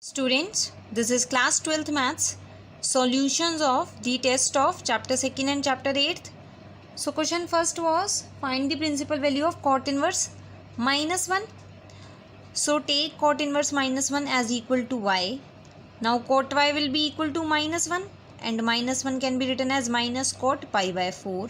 Students, this is class 12th maths solutions of the test of chapter 2nd and chapter 8th. So question first was find the principal value of cot inverse minus 1. So take cot inverse minus 1 as equal to y. Now cot y will be equal to minus 1 and minus 1 can be written as minus cot pi by 4.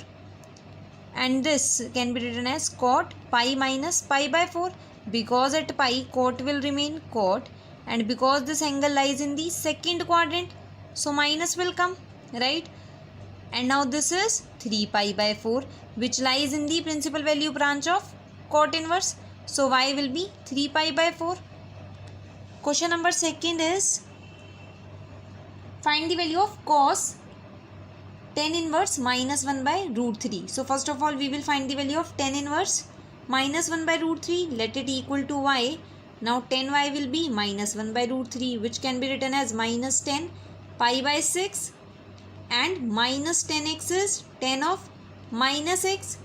And this can be written as cot pi minus pi by 4 because at pi cot will remain cot. And because this angle lies in the second quadrant, so minus will come, right? And now this is 3 pi by 4 which lies in the principal value branch of cot inverse. So y will be 3 pi by 4. Question number second is find the value of cos tan inverse minus 1 by root 3. So first of all we will find the value of tan inverse minus 1 by root 3. Let it equal to y. Now tan y will be minus 1 by root 3 which can be written as minus 10 pi by 6 and minus 10x is tan of minus x,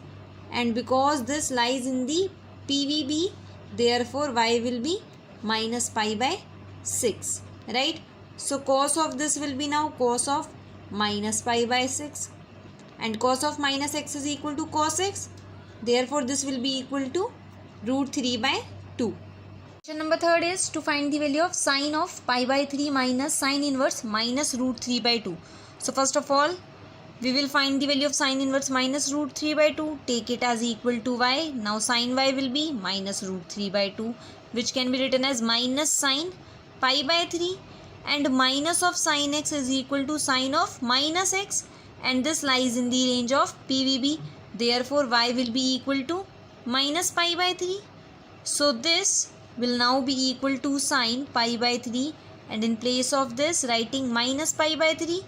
and because this lies in the PVB therefore y will be minus pi by 6, right? So cos of this will be now cos of minus pi by 6 and cos of minus x is equal to cos x, therefore this will be equal to root 3 by 2. Question number third is to find the value of sine of pi by 3 minus sine inverse minus root 3 by 2. So first of all we will find the value of sine inverse minus root 3 by 2. Take it as equal to y. Now sine y will be minus root 3 by 2 which can be written as minus sine pi by 3, and minus of sine x is equal to sine of minus x, and this lies in the range of PVB, therefore y will be equal to minus pi by 3. So this will now be equal to sine pi by 3, and in place of this writing minus pi by 3,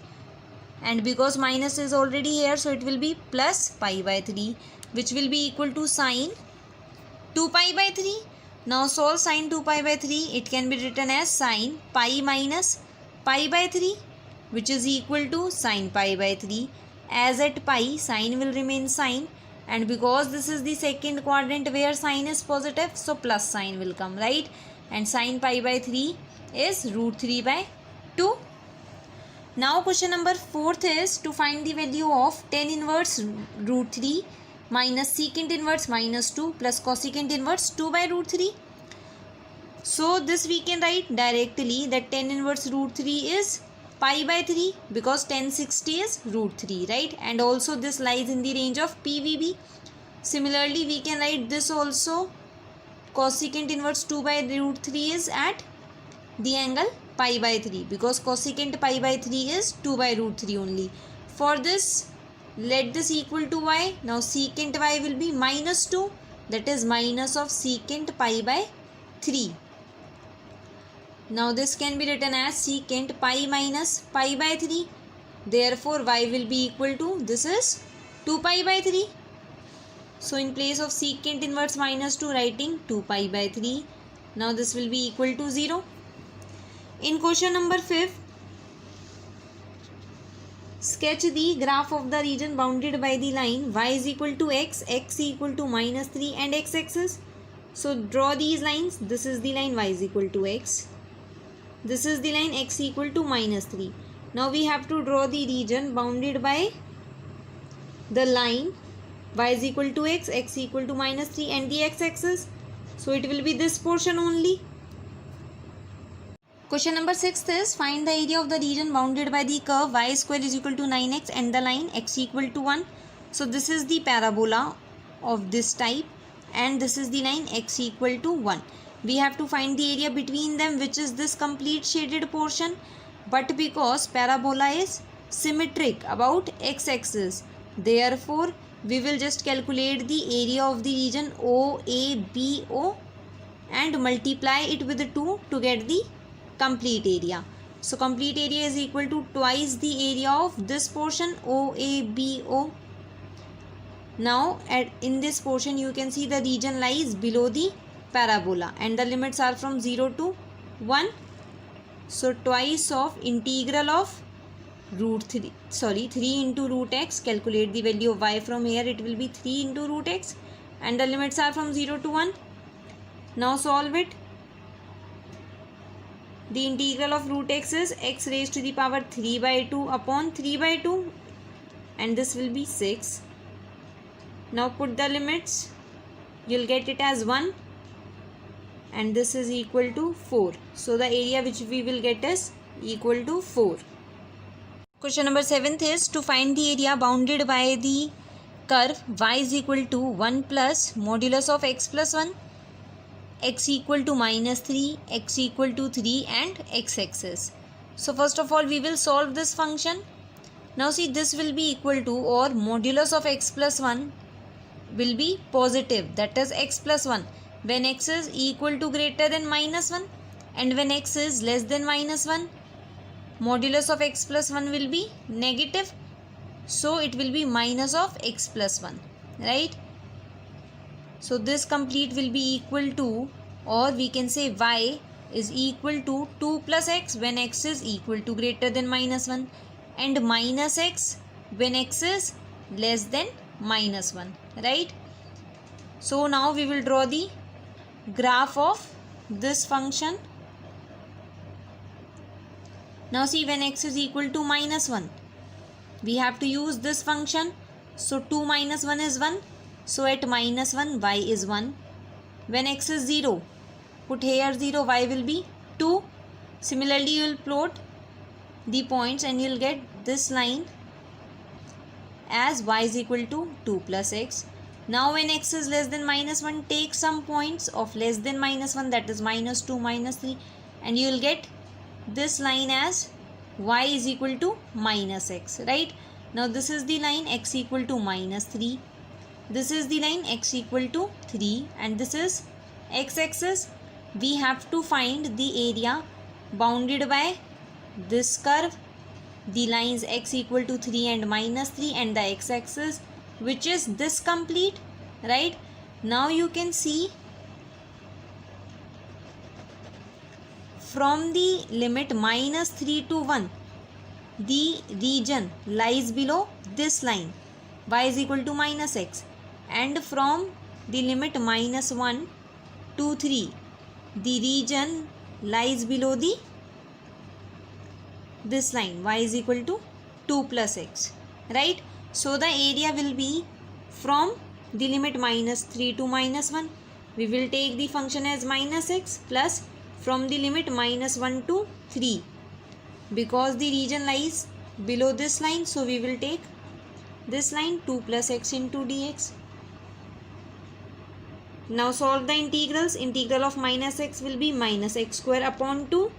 and because minus is already here so it will be plus pi by 3 which will be equal to sine 2 pi by 3. Now solve sine 2 pi by 3. It can be written as sine pi minus pi by 3 which is equal to sine pi by 3. As at pi sine will remain sine, and because this is the second quadrant where sine is positive so plus sign will come, right? And sine pi by 3 is root 3 by 2. Now question number fourth is to find the value of tan inverse root 3 minus secant inverse minus 2 plus cosecant inverse 2 by root 3. So this we can write directly that tan inverse root 3 is pi by 3 because tan 60 is root 3, right? And also this lies in the range of PVB. Similarly we can write this also, cosecant inverse 2 by root 3 is at the angle pi by 3 because cosecant pi by 3 is 2 by root 3 only. For this let this equal to y. Now secant y will be minus 2, that is minus of secant pi by 3. Now this can be written as secant pi minus pi by 3, therefore y will be equal to, this is 2 pi by 3. So in place of secant inverse minus 2 writing 2 pi by 3. Now this will be equal to 0. In question number 5, sketch the graph of the region bounded by the line y is equal to x, x equal to minus 3 and x axis. So draw these lines. This is the line y is equal to x. This is the line x equal to minus 3. Now we have to draw the region bounded by the line y is equal to x, x equal to minus 3 and the x axis. So it will be this portion only. Question number 6 is find the area of the region bounded by the curve y square is equal to 9x and the line x equal to 1. So this is the parabola of this type and this is the line x equal to 1. We have to find the area between them, which is this complete shaded portion, but because parabola is symmetric about x-axis therefore we will just calculate the area of the region OABO and multiply it with 2 to get the complete area. So complete area is equal to twice the area of this portion OABO. Now in this portion you can see the region lies below the parabola and the limits are from 0 to 1. So twice of integral of 3 into root x, calculate the value of y from here, it will be 3 into root x and the limits are from 0 to 1. Now solve it. The integral of root x is x raised to the power 3 by 2 upon 3 by 2, and this will be 6. Now put the limits. You'll get it as 1, and this is equal to 4. So the area which we will get is equal to 4. Question number 7th is to find the area bounded by the curve y is equal to 1 plus modulus of x plus 1, x equal to minus 3, x equal to 3, and x-axis. So first of all we will solve this function. Now see, this will be equal to, or modulus of x plus 1 will be positive, that is x plus 1, when x is equal to greater than minus 1, and when x is less than minus 1, modulus of x plus 1 will be negative. So it will be minus of x plus 1, right? So this complete will be equal to, or we can say y is equal to 2 plus x when x is equal to greater than minus 1, and minus x when x is less than minus 1, right? So now we will draw the graph of this function. Now see, when x is equal to minus 1, we have to use this function. So 2 minus 1 is 1. So at minus 1, y is 1. When x is 0, put here 0, y will be 2. Similarly, you will plot the points and you will get this line as y is equal to 2 plus x. Now when x is less than minus 1, take some points of less than minus 1, that is minus 2, minus 3, and you will get this line as y is equal to minus x, right? Now this is the line x equal to minus 3. This is the line x equal to 3, and this is x-axis. We have to find the area bounded by this curve, the lines x equal to 3 and minus 3, and the x-axis, which is this complete, right? Now you can see from the limit minus 3 to 1, the region lies below this line, y is equal to minus x, and from the limit minus 1 to 3, the region lies below this line, y is equal to 2 plus x, right? So the area will be from the limit minus 3 to minus 1. We will take the function as minus x, plus from the limit minus 1 to 3. Because the region lies below this line, so we will take this line 2 plus x into dx. Now solve the integrals. Integral of minus x will be minus x square upon 2.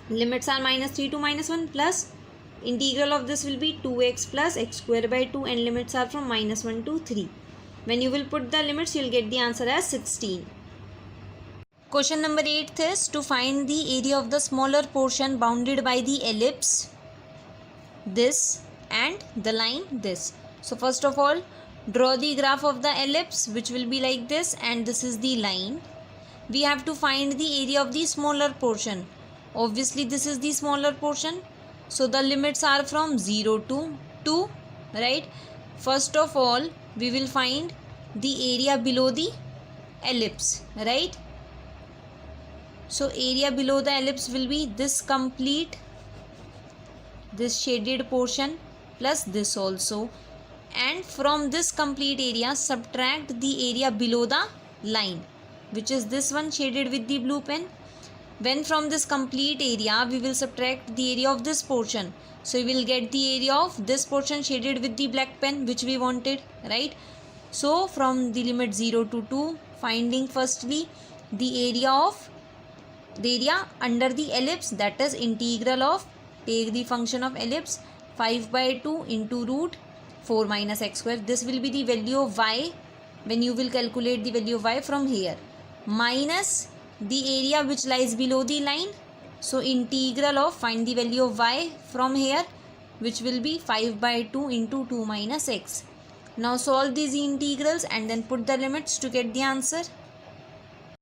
Limits are minus 3 to minus 1, plus integral of this will be 2x plus x square by 2, and limits are from minus 1 to 3. When you will put the limits, you will get the answer as 16. Question number 8 is to find the area of the smaller portion bounded by the ellipse this and the line this. So first of all, draw the graph of the ellipse, which will be like this, and this is the line. We have to find the area of the smaller portion. Obviously this is the smaller portion, so the limits are from 0 to 2, right? First of all, we will find the area below the ellipse, right? So area below the ellipse will be this complete, this shaded portion, plus this also, and from this complete area subtract the area below the line, which is this one shaded with the blue pen. When from this complete area we will subtract the area of this portion, so we will get the area of this portion shaded with the black pen, which we wanted, right? So from the limit 0 to 2, finding firstly the area under the ellipse, that is integral of, take the function of ellipse, 5 by 2 into root 4 minus x square. This will be the value of y when you will calculate the value of y from here, minus the area which lies below the line. So integral of, find the value of y from here, which will be 5 by 2 into 2 minus x. Now solve these integrals and then put the limits to get the answer.